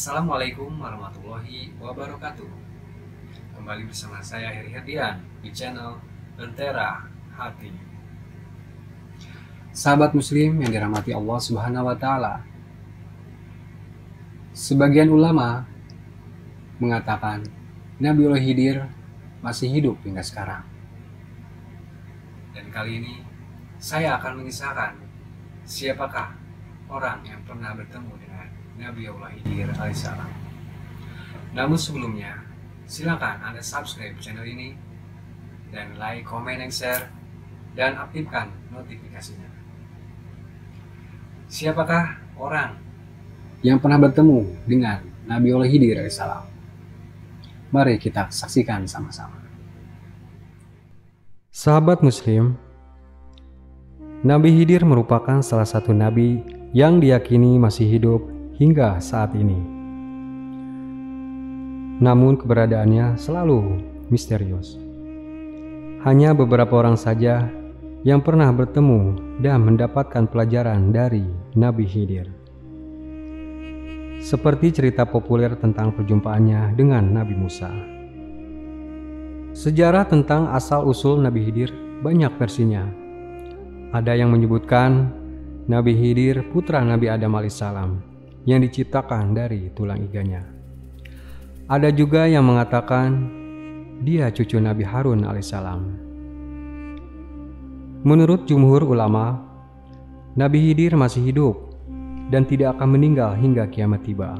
Assalamualaikum warahmatullahi wabarakatuh. Kembali bersama saya Heri Herdian di channel Lentera Hati. Sahabat muslim yang dirahmati Allah Subhanahu wa taala. Sebagian ulama mengatakan Nabiullah Khidir masih hidup hingga sekarang. Dan kali ini saya akan mengisahkan siapakah orang yang pernah bertemu dengan Nabiullah Khidir alaihissalam. Namun sebelumnya, silakan Anda subscribe channel ini dan like, comment, and share, dan aktifkan notifikasinya. Siapakah orang yang pernah bertemu dengan Nabiullah Khidir alaihissalam? Mari kita saksikan sama-sama. Sahabat muslim, Nabi Khidir merupakan salah satu nabi yang diyakini masih hidup hingga saat ini. Namun keberadaannya selalu misterius. Hanya beberapa orang saja yang pernah bertemu dan mendapatkan pelajaran dari Nabi Khidir. Seperti cerita populer tentang perjumpaannya dengan Nabi Musa. Sejarah tentang asal-usul Nabi Khidir banyak versinya. Ada yang menyebutkan Nabi Khidir putra Nabi Adam alaihissalam yang diciptakan dari tulang iganya. Ada juga yang mengatakan dia cucu Nabi Harun alaihissalam. Menurut jumhur ulama, Nabi Khidir masih hidup dan tidak akan meninggal hingga kiamat tiba.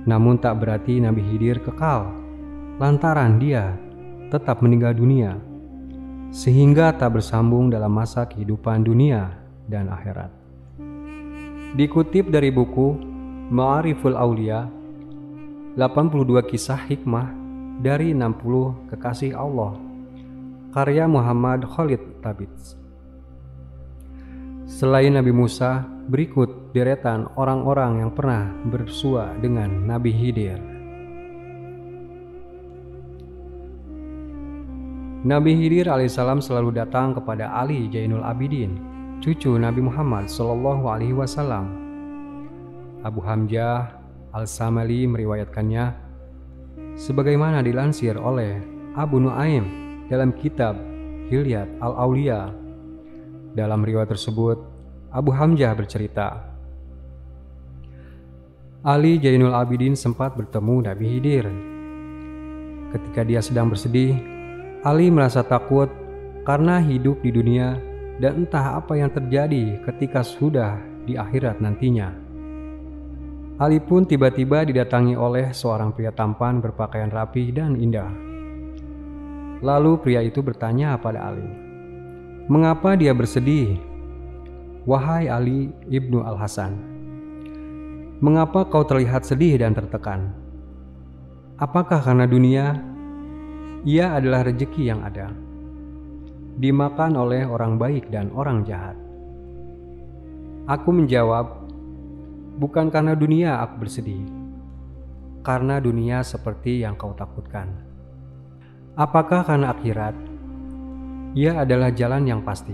Namun tak berarti Nabi Khidir kekal, lantaran dia tetap meninggal dunia, sehingga tak bersambung dalam masa kehidupan dunia dan akhirat. Dikutip dari buku Ma'ariful Aulia, 82 kisah hikmah dari 60 kekasih Allah, karya Muhammad Khalid Tabits. Selain Nabi Musa, berikut deretan orang-orang yang pernah bersua dengan Nabi Khidir. Nabi Khidir alaihissalam selalu datang kepada Ali Zainul Abidin, cucu Nabi Muhammad SAW. Abu Hamzah Al-Samali meriwayatkannya, sebagaimana dilansir oleh Abu Nuaim dalam kitab Hilyat Al-Aulia. Dalam riwayat tersebut, Abu Hamzah bercerita, Ali Zainul Abidin sempat bertemu Nabi Khidir. Ketika dia sedang bersedih, Ali merasa takut karena hidup di dunia dan entah apa yang terjadi ketika sudah di akhirat nantinya. Ali pun tiba-tiba didatangi oleh seorang pria tampan berpakaian rapi dan indah. Lalu pria itu bertanya pada Ali, "Mengapa dia bersedih? Wahai Ali ibnu Al-Hasan, mengapa kau terlihat sedih dan tertekan? Apakah karena dunia? Ia adalah rezeki yang ada, dimakan oleh orang baik dan orang jahat." Aku menjawab, "Bukan karena dunia aku bersedih, karena dunia seperti yang kau takutkan. Apakah karena akhirat? Ia adalah jalan yang pasti.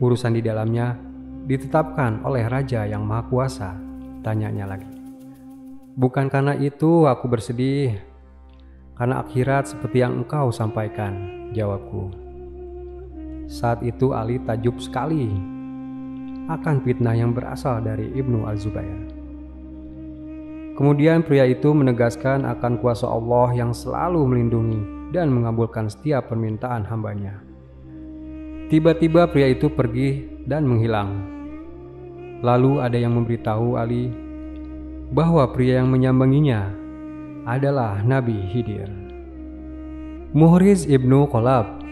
Urusan di dalamnya ditetapkan oleh Raja yang Maha Kuasa." Tanyanya lagi, "Bukan karena itu aku bersedih, karena akhirat seperti yang engkau sampaikan," jawabku. Saat itu Ali takjub sekali akan fitnah yang berasal dari Ibnu Al-Zubair. Kemudian pria itu menegaskan akan kuasa Allah yang selalu melindungi dan mengabulkan setiap permintaan hambanya. Tiba-tiba pria itu pergi dan menghilang. Lalu ada yang memberitahu Ali bahwa pria yang menyambanginya adalah Nabi Khidir. Muhriz Ibnu Khalaf.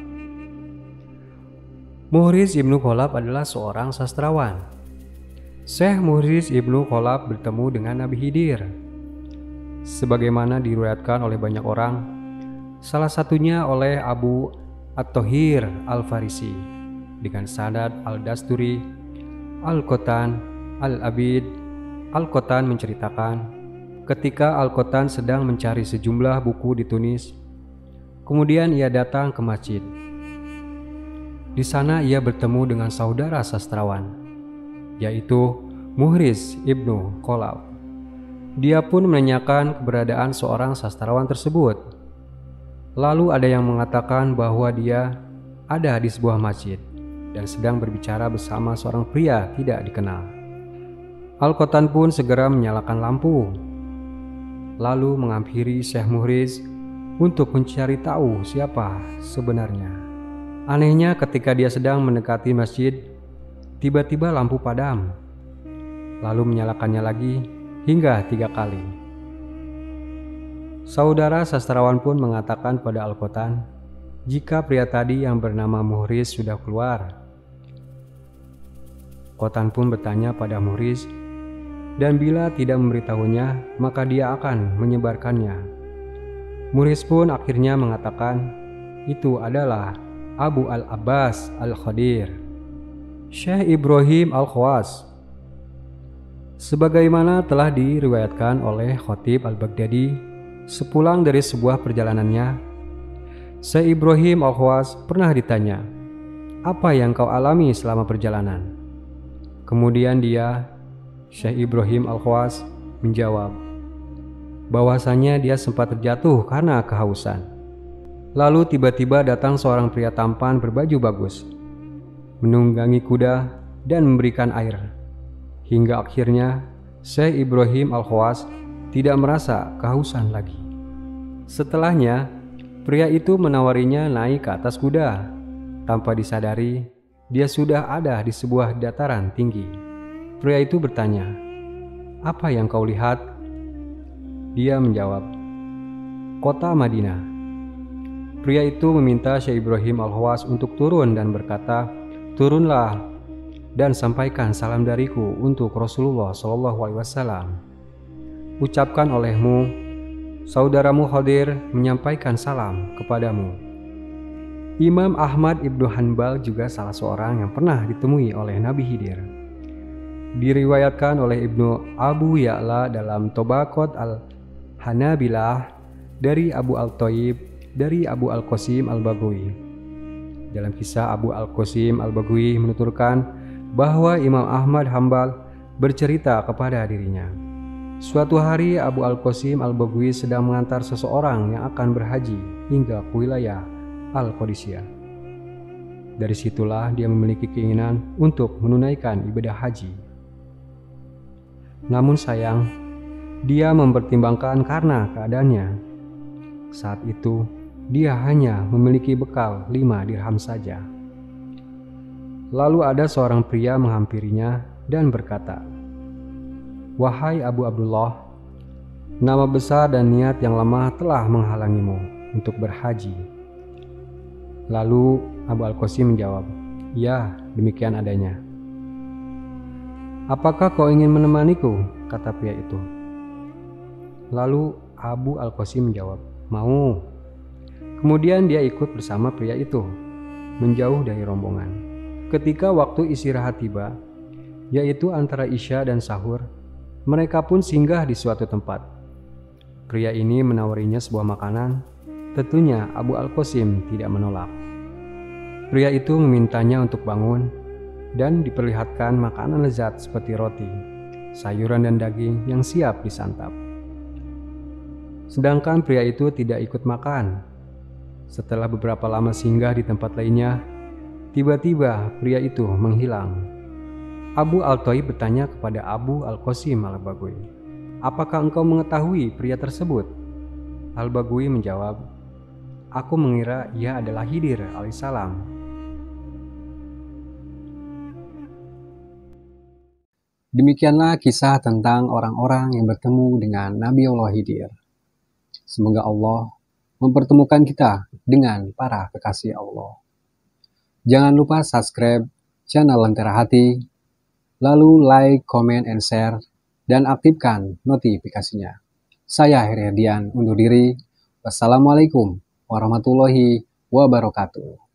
Muhriz Ibnu Khalaf adalah seorang sastrawan. Syekh Muhriz Ibnu Khalaf bertemu dengan Nabi Khidir. Sebagaimana diriwayatkan oleh banyak orang, salah satunya oleh Abu At-Thahir Al-Farisi dengan sanad Al-Dasturi, Al-Qatan, Al-Abid. Al-Qatan menceritakan, ketika Al-Qatan sedang mencari sejumlah buku di Tunis, kemudian ia datang ke masjid. Di sana ia bertemu dengan saudara sastrawan, yaitu Muhriz Ibnu Khalaf. Dia pun menanyakan keberadaan seorang sastrawan tersebut. Lalu ada yang mengatakan bahwa dia ada di sebuah masjid dan sedang berbicara bersama seorang pria tidak dikenal. Al-Qatan pun segera menyalakan lampu, lalu menghampiri Syekh Muhriz untuk mencari tahu siapa sebenarnya. Anehnya, ketika dia sedang mendekati masjid, tiba-tiba lampu padam, lalu menyalakannya lagi hingga 3 kali. Saudara sastrawan pun mengatakan pada Al-Qatan jika pria tadi yang bernama Muhriz sudah keluar. Qatan pun bertanya pada Muhriz, dan bila tidak memberitahunya maka dia akan menyebarkannya. Muhriz pun akhirnya mengatakan itu adalah Abu Al-Abbas Al-Khadir, Syekh Ibrahim Al-Khawas. Sebagaimana telah diriwayatkan oleh Khatib Al-Baghdadi sepulang dari sebuah perjalanannya, Syekh Ibrahim Al-Khawas pernah ditanya, "Apa yang kau alami selama perjalanan?" Kemudian dia, Syekh Ibrahim Al-Khawas, menjawab bahwasanya dia sempat terjatuh karena kehausan. Lalu tiba-tiba datang seorang pria tampan berbaju bagus, menunggangi kuda dan memberikan air. Hingga akhirnya Syekh Ibrahim Al-Khawas tidak merasa kehausan lagi. Setelahnya, pria itu menawarinya naik ke atas kuda. Tanpa disadari, dia sudah ada di sebuah dataran tinggi. Pria itu bertanya, "Apa yang kau lihat?" Dia menjawab, "Kota Madinah." Pria itu meminta Syekh Ibrahim Al-Khawas untuk turun dan berkata, "Turunlah dan sampaikan salam dariku untuk Rasulullah SAW. Ucapkan olehmu, saudaramu Khadir menyampaikan salam kepadamu." Imam Ahmad Ibnu Hanbal juga salah seorang yang pernah ditemui oleh Nabi Khidir. Diriwayatkan oleh Ibnu Abu Ya'la dalam Tobaqat Al-Hanabilah dari Abu Al-Thayyib dari Abu Al-Qasim Al-Baghawi. Dalam kisah, Abu Al-Qasim Al-Baghawi menuturkan bahwa Imam Ahmad Hanbal bercerita kepada dirinya, suatu hari Abu Al-Qasim Al-Baghawi sedang mengantar seseorang yang akan berhaji hingga ke wilayah Al-Qadisiyah. Dari situlah dia memiliki keinginan untuk menunaikan ibadah haji. Namun sayang, dia mempertimbangkan karena keadaannya. Saat itu, dia hanya memiliki bekal 5 dirham saja. Lalu ada seorang pria menghampirinya dan berkata, "Wahai Abu Abdullah, nama besar dan niat yang lemah telah menghalangimu untuk berhaji." Lalu Abu Al-Qasim menjawab, "Ya, demikian adanya." "Apakah kau ingin menemaniku?" kata pria itu. Lalu Abu Al-Qasim menjawab, "Mau." Kemudian dia ikut bersama pria itu, menjauh dari rombongan. Ketika waktu istirahat tiba, yaitu antara Isya dan sahur, mereka pun singgah di suatu tempat. Pria ini menawarinya sebuah makanan. Tentunya Abu Al-Qasim tidak menolak. Pria itu memintanya untuk bangun dan diperlihatkan makanan lezat seperti roti, sayuran dan daging yang siap disantap. Sedangkan pria itu tidak ikut makan. Setelah beberapa lama singgah di tempat lainnya, tiba-tiba pria itu menghilang. Abu Al-Thayyib bertanya kepada Abu Al-Qasim Al-Baghawi, "Apakah engkau mengetahui pria tersebut?" Al-Baghawi menjawab, "Aku mengira ia adalah Khidir alaihissalam." Demikianlah kisah tentang orang-orang yang bertemu dengan Nabiullah Khidir. Semoga Allah mempertemukan kita dengan para kekasih Allah. Jangan lupa subscribe channel Lentera Hati, lalu like, comment, and share, dan aktifkan notifikasinya. Saya Heri Herdian undur diri. Wassalamualaikum warahmatullahi wabarakatuh.